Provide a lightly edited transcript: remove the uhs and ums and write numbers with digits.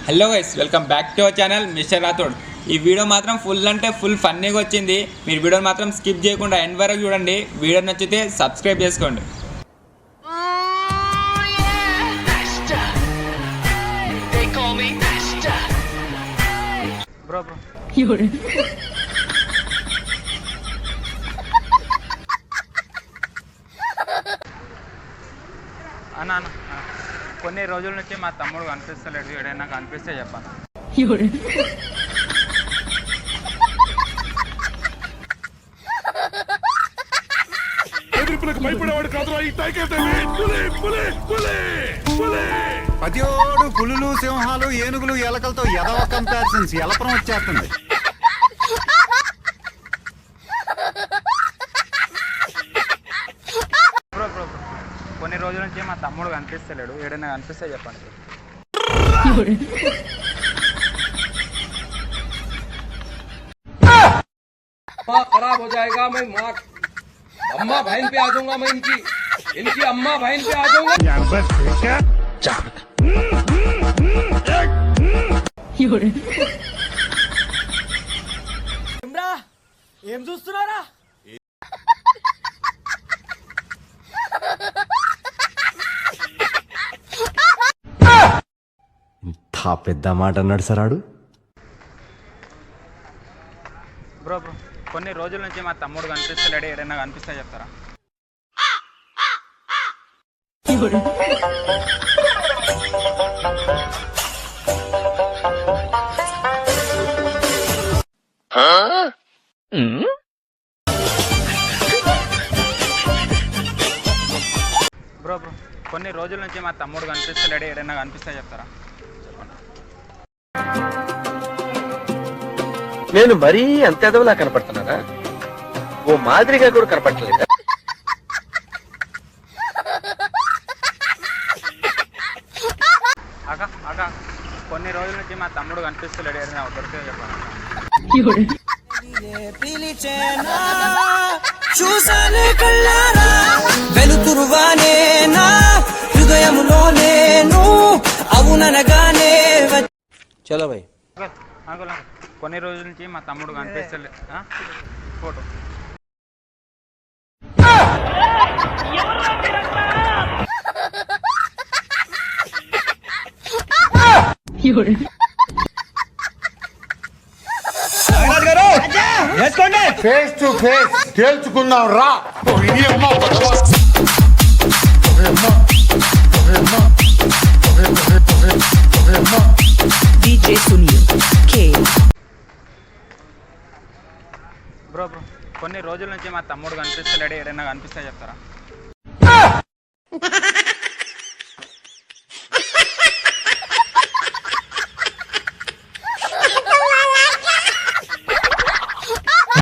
Hello guys, welcome back to our channel mister Rathod. ఈ video మాత్రం full అంటే full ఫన్నీగా వచ్చింది. మీరు వీడియోని మాత్రం స్కిప్ చేయకుండా ఎండ్ వరకు చూడండి. వీడియో నచ్చితే సబ్స్క్రైబ్ చేసుకోండి. బ్రో అన్న కొన్ని రోజుల నుంచి మా తమ్ముడు కనిపిస్తలేడు. ఏడైనా కనిపిస్తే చెప్పాను. పదియోడు పులులు, సింహాలు, ఏనుగులు, ఎలకలతో ఎదవ కంపారిజన్స్ ఎలపరం వచ్చేస్తుంది. కొన్ని రోజుల నుంచి మా తమ్ముడు కనిపిస్తలేడు. ఏడైనా కనిపిస్తే చెప్పండి. खराब हो जाएगा। मैं माँ अम्मा बहन पे आ जाऊंगा। मैं इनकी अम्मा बहन पे आ जाऊंगा। ఏం చూస్తున్నారా? ఇంత పెద్ద మాట అన్నాడు సరాడు. బ్రో కొన్ని రోజుల నుంచి మా తమ్ముడు కనిపిస్తలేడు. ఏడైనా కనిపిస్తే చెప్తారా? బ్రో కొన్ని రోజుల నుంచి మా తమ్ముడు కనిపిస్తలేడు. ఏడైనా కనిపిస్తే చెప్తారా? నేను మరీ అంత ఎదవలా కనపడుతున్నానా? ఓ మాదిరిగా కూడా కనపడలేదు. అక్క కొన్ని రోజుల నుంచి మా తమ్ముడు కనిపిస్తలేడు. ఏదైనా దొరికితే చెప్పండి. చలో భయ్. కొన్ని రోజుల నుంచి మా తమ్ముడు కనిపిస్తలేదు. ఫోటో ఫేస్ టు ఫేస్ తేల్చుకుందాం రా. DJ Sunil K. బ్రో కొన్ని రోజుల నుంచి మా తమ్ముడు కనిపిస్తలేడు. ఏడైనా కనిపిస్తే చెప్తారా?